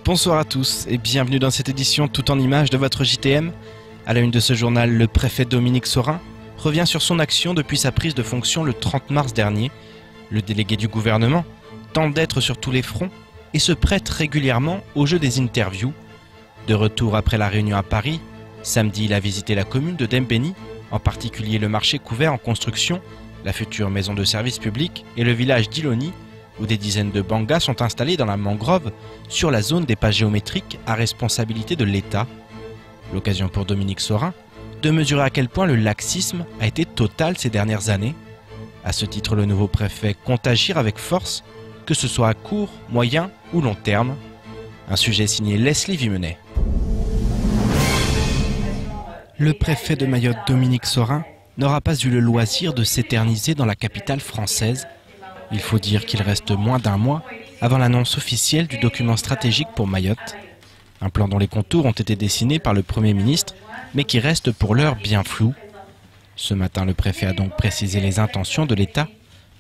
Bonsoir à tous et bienvenue dans cette édition tout en images de votre JTM. À la une de ce journal, le préfet Dominique Sorin revient sur son action depuis sa prise de fonction le 30 mars dernier. Le délégué du gouvernement tente d'être sur tous les fronts et se prête régulièrement au jeu des interviews. De retour après la réunion à Paris, samedi il a visité la commune de Dembéni, en particulier le marché couvert en construction, la future maison de service public et le village d'Iloni, où des dizaines de bangas sont installés dans la mangrove sur la zone des pas géométriques à responsabilité de l'État. L'occasion pour Dominique Sorin de mesurer à quel point le laxisme a été total ces dernières années. À ce titre, le nouveau préfet compte agir avec force, que ce soit à court, moyen ou long terme. Un sujet signé Leslie Vimenet. Le préfet de Mayotte, Dominique Sorin, n'aura pas eu le loisir de s'éterniser dans la capitale française. Il faut dire qu'il reste moins d'un mois avant l'annonce officielle du document stratégique pour Mayotte. Un plan dont les contours ont été dessinés par le Premier ministre, mais qui reste pour l'heure bien flou. Ce matin, le préfet a donc précisé les intentions de l'État,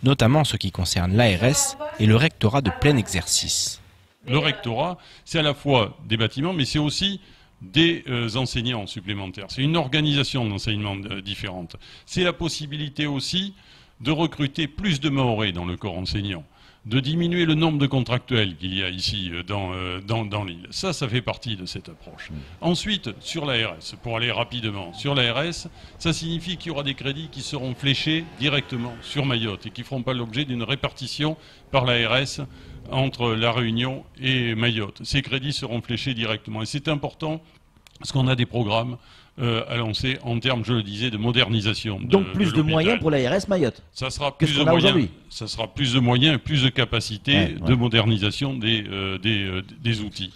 notamment en ce qui concerne l'ARS et le rectorat de plein exercice. Le rectorat, c'est à la fois des bâtiments, mais c'est aussi des enseignants supplémentaires. C'est une organisation d'enseignement différente. C'est la possibilité aussi de recruter plus de Mahorais dans le corps enseignant, de diminuer le nombre de contractuels qu'il y a ici dans l'île. Ça fait partie de cette approche. Ensuite, sur l'ARS, pour aller rapidement, sur l'ARS, ça signifie qu'il y aura des crédits qui seront fléchés directement sur Mayotte et qui ne feront pas l'objet d'une répartition par l'ARS entre La Réunion et Mayotte. Ces crédits seront fléchés directement. Et c'est important parce qu'on a des programmes à lancer en termes, je le disais, de modernisation. Donc plus de moyens pour l'ARS Mayotte. Ça sera plus de moyens. Ça sera plus de moyens et plus de capacités de modernisation des outils.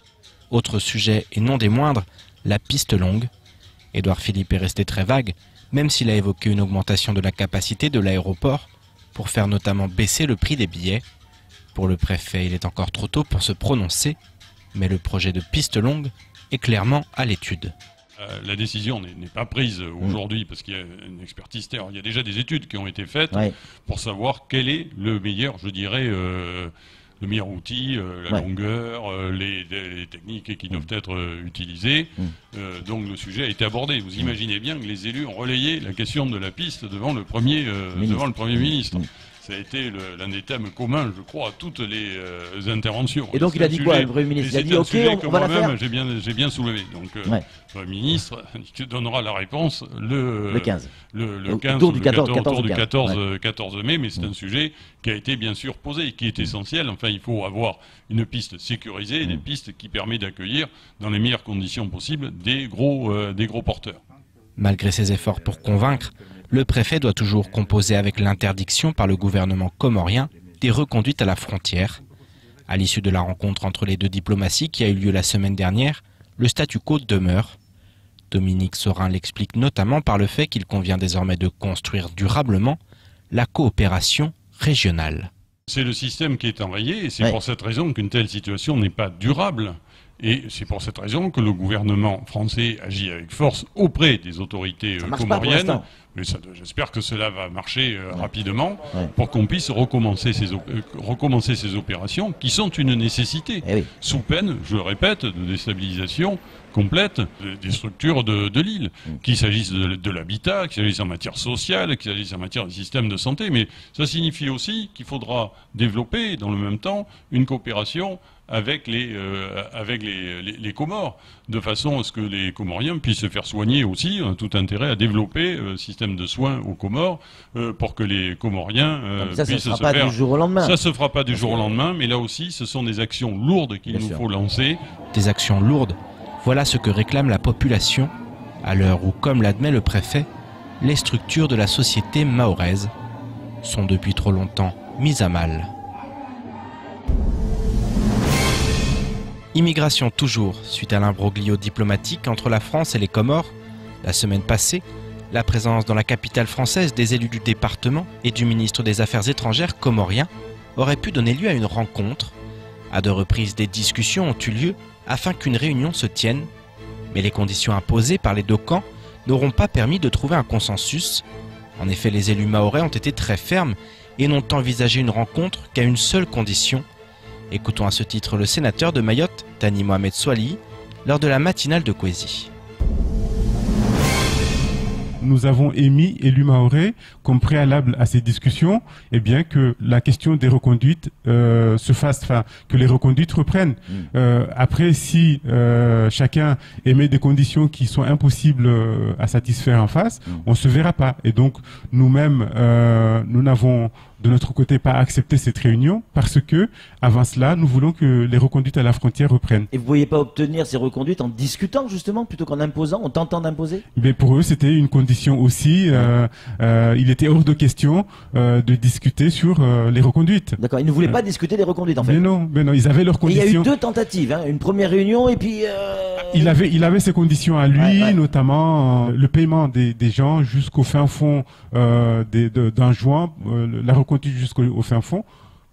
Autre sujet et non des moindres, la piste longue. Édouard Philippe est resté très vague, même s'il a évoqué une augmentation de la capacité de l'aéroport pour faire notamment baisser le prix des billets. Pour le préfet, il est encore trop tôt pour se prononcer, mais le projet de piste longue est clairement à l'étude. La décision n'est pas prise aujourd'hui parce qu'il y a une expertise terre. Il y a déjà des études qui ont été faites pour savoir quel est le meilleur, je dirais, le meilleur outil, la longueur, les techniques qui doivent être utilisées. Donc le sujet a été abordé. Vous imaginez bien que les élus ont relayé la question de la piste devant le Premier ministre. Ça a été l'un des thèmes communs, je crois, à toutes les interventions. Et donc il a dit quoi, le Premier ministre? Il a dit ok, on va la faire. J'ai bien soulevé. Donc le Premier ministre donnera la réponse le 15. Le 15 autour du 14 mai, mais c'est un sujet qui a été bien sûr posé et qui est essentiel. Enfin, il faut avoir une piste sécurisée, des pistes qui permettent d'accueillir dans les meilleures conditions possibles des gros porteurs. Malgré ses efforts pour convaincre, le préfet doit toujours composer avec l'interdiction par le gouvernement comorien des reconduites à la frontière. À l'issue de la rencontre entre les deux diplomaties qui a eu lieu la semaine dernière, le statu quo demeure. Dominique Sorin l'explique notamment par le fait qu'il convient désormais de construire durablement la coopération régionale. C'est le système qui est enrayé et c'est pour cette raison qu'une telle situation n'est pas durable. Et c'est pour cette raison que le gouvernement français agit avec force auprès des autorités comoriennes. Mais j'espère que cela va marcher rapidement pour qu'on puisse recommencer ces opérations qui sont une nécessité, sous peine, je le répète, de déstabilisation complète des structures de l'île, qu'il s'agisse de l'habitat, qu'il s'agisse en matière sociale, qu'il s'agisse en matière de système de santé. Mais ça signifie aussi qu'il faudra développer dans le même temps une coopération avec les Comores, de façon à ce que les Comoriens puissent se faire soigner aussi. On a tout intérêt à développer le système de soins aux Comores pour que les Comoriens puissent se faire... Ça ne se fera pas du jour au lendemain. Ça ne se fera pas du jour au lendemain, mais là aussi, ce sont des actions lourdes qu'il nous faut lancer. Des actions lourdes, voilà ce que réclame la population, à l'heure où, comme l'admet le préfet, les structures de la société mahoraise sont depuis trop longtemps mises à mal. Immigration toujours, suite à l'imbroglio diplomatique entre la France et les Comores. La semaine passée, la présence dans la capitale française des élus du département et du ministre des Affaires étrangères comorien aurait pu donner lieu à une rencontre. À deux reprises, des discussions ont eu lieu afin qu'une réunion se tienne. Mais les conditions imposées par les deux camps n'auront pas permis de trouver un consensus. En effet, les élus mahorais ont été très fermes et n'ont envisagé une rencontre qu'à une seule condition, Écoutons à ce titre le sénateur de Mayotte, Thani Mohamed Soilihi, lors de la matinale de Kwezi. Nous avons émis, élus mahorais, comme préalable à ces discussions, eh bien que la question des reconduites se fasse, enfin que les reconduites reprennent. Après, si chacun émet des conditions qui sont impossibles à satisfaire en face, on se verra pas. Et donc nous-mêmes, nous n'avons de notre côté pas accepté cette réunion parce que, avant cela, nous voulons que les reconduites à la frontière reprennent. Et vous ne vouliez pas obtenir ces reconduites en discutant justement plutôt qu'en imposant, en tentant d'imposer? Mais pour eux, c'était une condition aussi. Il était hors de question de discuter sur les reconduites. D'accord, ils ne voulaient pas discuter des reconduites en fait. Mais non, ils avaient leurs conditions. Et il y a eu 2 tentatives, hein, une première réunion et puis... Il avait ses conditions à lui, notamment le paiement des gens jusqu'au fin fond d'un juin, la reconduite jusqu'au fin fond.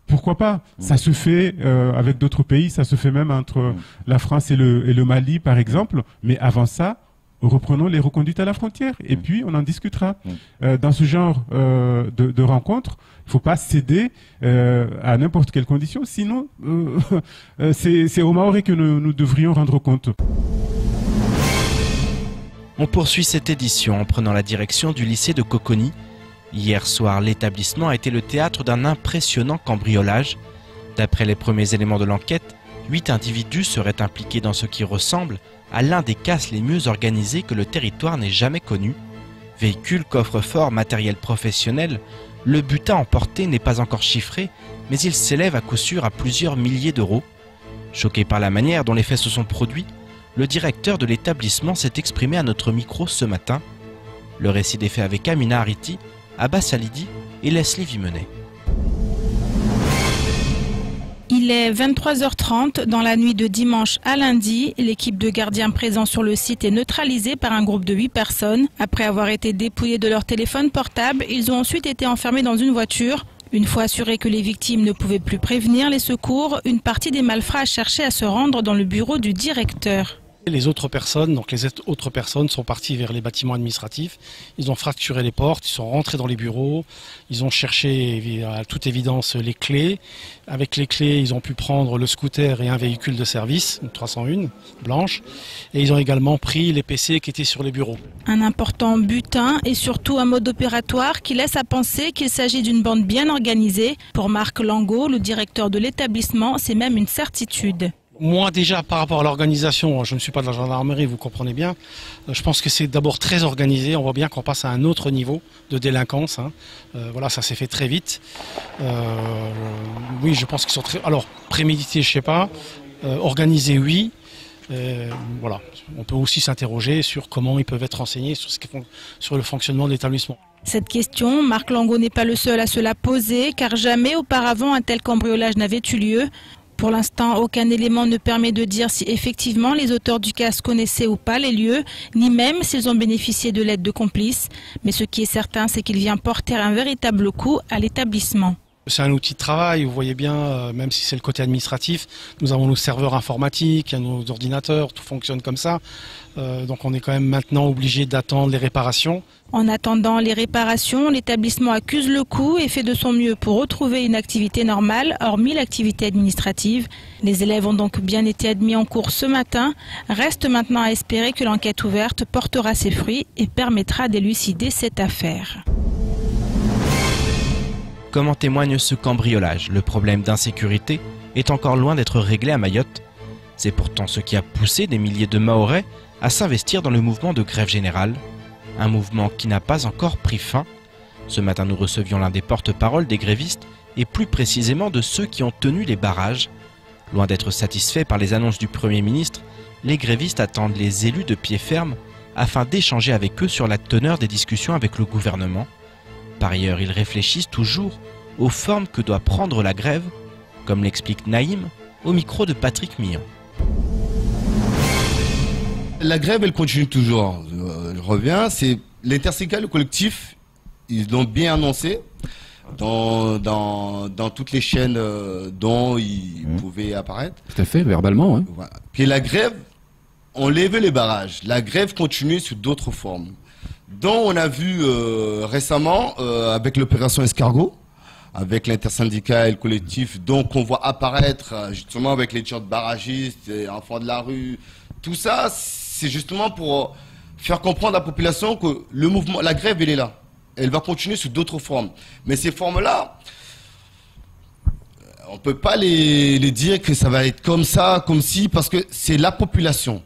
Pourquoi pas? Ça se fait avec d'autres pays, ça se fait même entre la France et le Mali par exemple, mais avant ça, reprenons les reconduites à la frontière et puis on en discutera. Dans ce genre de rencontres, il ne faut pas céder à n'importe quelle condition, sinon c'est aux Mahorais que nous devrions rendre compte. On poursuit cette édition en prenant la direction du lycée de Coconi. Hier soir, l'établissement a été le théâtre d'un impressionnant cambriolage. D'après les premiers éléments de l'enquête, 8 individus seraient impliqués dans ce qui ressemble à l'un des casses les mieux organisés que le territoire n'ait jamais connu. Véhicules, coffres-forts, matériel professionnel, le butin emporté n'est pas encore chiffré, mais il s'élève à coup sûr à plusieurs milliers d'euros. Choqué par la manière dont les faits se sont produits, le directeur de l'établissement s'est exprimé à notre micro ce matin. Le récit des faits avec Amina Hariti, Abbas Alidi et Leslie Vimenet. Il est 23h30 dans la nuit de dimanche à lundi. L'équipe de gardiens présents sur le site est neutralisée par un groupe de 8 personnes. Après avoir été dépouillés de leur téléphone portable, ils ont ensuite été enfermés dans une voiture. Une fois assuré que les victimes ne pouvaient plus prévenir les secours, une partie des malfrats a cherché à se rendre dans le bureau du directeur. Les autres personnes sont parties vers les bâtiments administratifs. Ils ont fracturé les portes, ils sont rentrés dans les bureaux, ils ont cherché à toute évidence les clés. Avec les clés, ils ont pu prendre le scooter et un véhicule de service, une 301 blanche, et ils ont également pris les PC qui étaient sur les bureaux. Un important butin et surtout un mode opératoire qui laisse à penser qu'il s'agit d'une bande bien organisée. Pour Marc Langot, le directeur de l'établissement, c'est même une certitude. Moi déjà par rapport à l'organisation, je ne suis pas de la gendarmerie, vous comprenez bien, je pense que c'est d'abord très organisé, on voit bien qu'on passe à un autre niveau de délinquance, voilà, ça s'est fait très vite. Oui, je pense qu'ils sont très... Alors, prémédités, je sais pas, organisés, oui. Voilà, on peut aussi s'interroger sur comment ils peuvent être renseignés sur le fonctionnement de l'établissement. Cette question, Marc Langot n'est pas le seul à se la poser, car jamais auparavant un tel cambriolage n'avait eu lieu. Pour l'instant, aucun élément ne permet de dire si effectivement les auteurs du casse connaissaient ou pas les lieux, ni même s'ils ont bénéficié de l'aide de complices. Mais ce qui est certain, c'est qu'il vient porter un véritable coup à l'établissement. C'est un outil de travail, vous voyez bien, même si c'est le côté administratif, nous avons nos serveurs informatiques, nos ordinateurs, tout fonctionne comme ça. Donc on est quand même maintenant obligé d'attendre les réparations. En attendant les réparations, l'établissement accuse le coup et fait de son mieux pour retrouver une activité normale, hormis l'activité administrative. Les élèves ont donc bien été admis en cours ce matin. Reste maintenant à espérer que l'enquête ouverte portera ses fruits et permettra d'élucider cette affaire. Comme en témoigne ce cambriolage, le problème d'insécurité est encore loin d'être réglé à Mayotte. C'est pourtant ce qui a poussé des milliers de Mahorais à s'investir dans le mouvement de grève générale. Un mouvement qui n'a pas encore pris fin. Ce matin, nous recevions l'un des porte-parole des grévistes et plus précisément de ceux qui ont tenu les barrages. Loin d'être satisfaits par les annonces du Premier ministre, les grévistes attendent les élus de pied ferme afin d'échanger avec eux sur la teneur des discussions avec le gouvernement. Par ailleurs, ils réfléchissent toujours aux formes que doit prendre la grève, comme l'explique Naïm au micro de Patrick Millon. La grève, elle continue toujours. Je reviens, c'est l'intersyndical, le collectif, ils l'ont bien annoncé dans toutes les chaînes dont ils pouvaient apparaître. Tout à fait, verbalement. Ouais. Voilà. Puis la grève, on levait les barrages. La grève continue sous d'autres formes. Dont on a vu récemment avec l'opération Escargot, avec l'intersyndicat et le collectif, donc on voit apparaître justement avec les tireurs de barragistes, et enfants de la rue, tout ça, c'est justement pour faire comprendre à la population que le mouvement, la grève, elle est là. Elle va continuer sous d'autres formes. Mais ces formes-là, on peut pas les dire que ça va être comme ça, comme si, parce que c'est la population.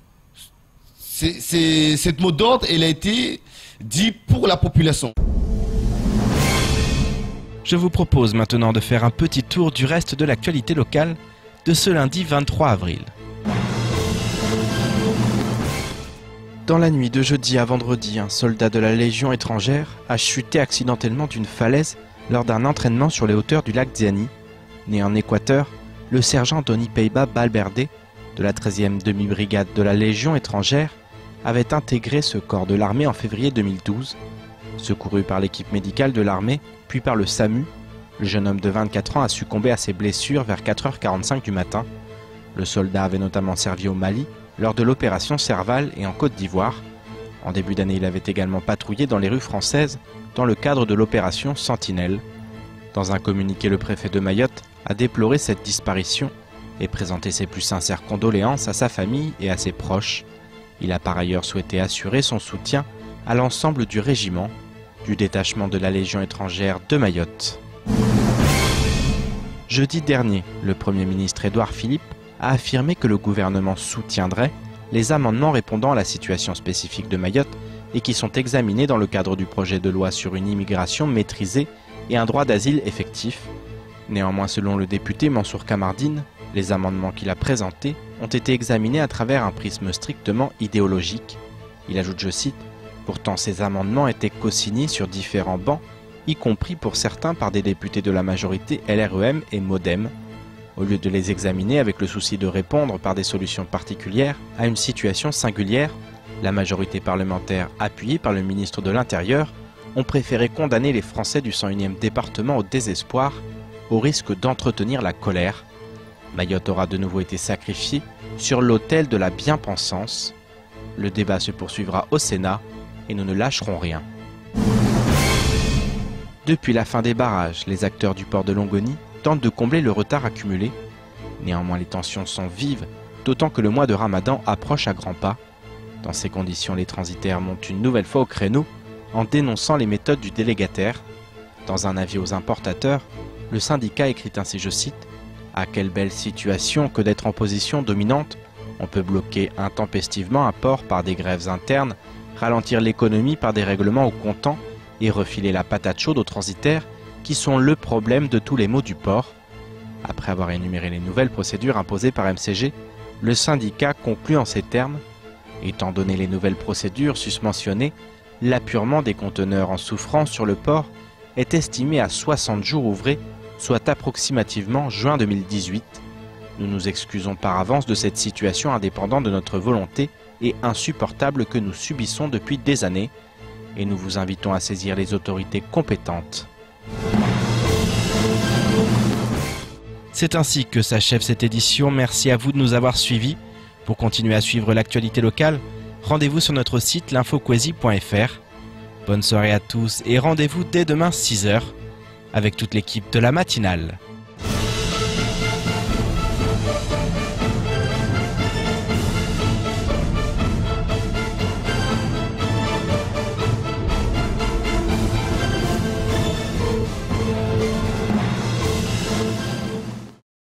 Cette mot d'ordre, elle a été dit pour la population. Je vous propose maintenant de faire un petit tour du reste de l'actualité locale de ce lundi 23 avril. Dans la nuit de jeudi à vendredi, un soldat de la Légion étrangère a chuté accidentellement d'une falaise lors d'un entraînement sur les hauteurs du lac Ziani. Né en Équateur, le sergent Tony Peiba Balberde, de la 13e demi-brigade de la Légion étrangère, avait intégré ce corps de l'armée en février 2012. Secouru par l'équipe médicale de l'armée, puis par le SAMU, le jeune homme de 24 ans a succombé à ses blessures vers 4h45 du matin. Le soldat avait notamment servi au Mali lors de l'opération Serval et en Côte d'Ivoire. En début d'année, il avait également patrouillé dans les rues françaises dans le cadre de l'opération Sentinelle. Dans un communiqué, le préfet de Mayotte a déploré cette disparition et présenté ses plus sincères condoléances à sa famille et à ses proches. Il a par ailleurs souhaité assurer son soutien à l'ensemble du régiment, du détachement de la Légion étrangère de Mayotte. Jeudi dernier, le Premier ministre Édouard Philippe a affirmé que le gouvernement soutiendrait les amendements répondant à la situation spécifique de Mayotte et qui sont examinés dans le cadre du projet de loi sur une immigration maîtrisée et un droit d'asile effectif. Néanmoins, selon le député Mansour Kamardine, les amendements qu'il a présentés ont été examinés à travers un prisme strictement idéologique. Il ajoute, je cite, « Pourtant ces amendements étaient co-signés sur différents bancs, y compris pour certains par des députés de la majorité LREM et MODEM. Au lieu de les examiner avec le souci de répondre par des solutions particulières à une situation singulière, la majorité parlementaire, appuyée par le ministre de l'Intérieur, ont préféré condamner les Français du 101e département au désespoir, au risque d'entretenir la colère. Mayotte aura de nouveau été sacrifiée sur l'autel de la bien-pensance. Le débat se poursuivra au Sénat et nous ne lâcherons rien. » Depuis la fin des barrages, les acteurs du port de Longoni tentent de combler le retard accumulé. Néanmoins, les tensions sont vives, d'autant que le mois de Ramadan approche à grands pas. Dans ces conditions, les transitaires montent une nouvelle fois au créneau en dénonçant les méthodes du délégataire. Dans un avis aux importateurs, le syndicat écrit ainsi, je cite, « À quelle belle situation que d'être en position dominante. On peut bloquer intempestivement un port par des grèves internes, ralentir l'économie par des règlements au comptant et refiler la patate chaude aux transitaires qui sont le problème de tous les maux du port. » Après avoir énuméré les nouvelles procédures imposées par MCG, le syndicat conclut en ces termes, « Étant donné les nouvelles procédures susmentionnées, l'appurement des conteneurs en souffrance sur le port est estimé à 60 jours ouvrés, soit approximativement juin 2018. Nous nous excusons par avance de cette situation indépendante de notre volonté et insupportable que nous subissons depuis des années, et nous vous invitons à saisir les autorités compétentes. » C'est ainsi que s'achève cette édition. Merci à vous de nous avoir suivis. Pour continuer à suivre l'actualité locale, rendez-vous sur notre site l'infoquesi.fr. Bonne soirée à tous et rendez-vous dès demain 6h avec toute l'équipe de la matinale.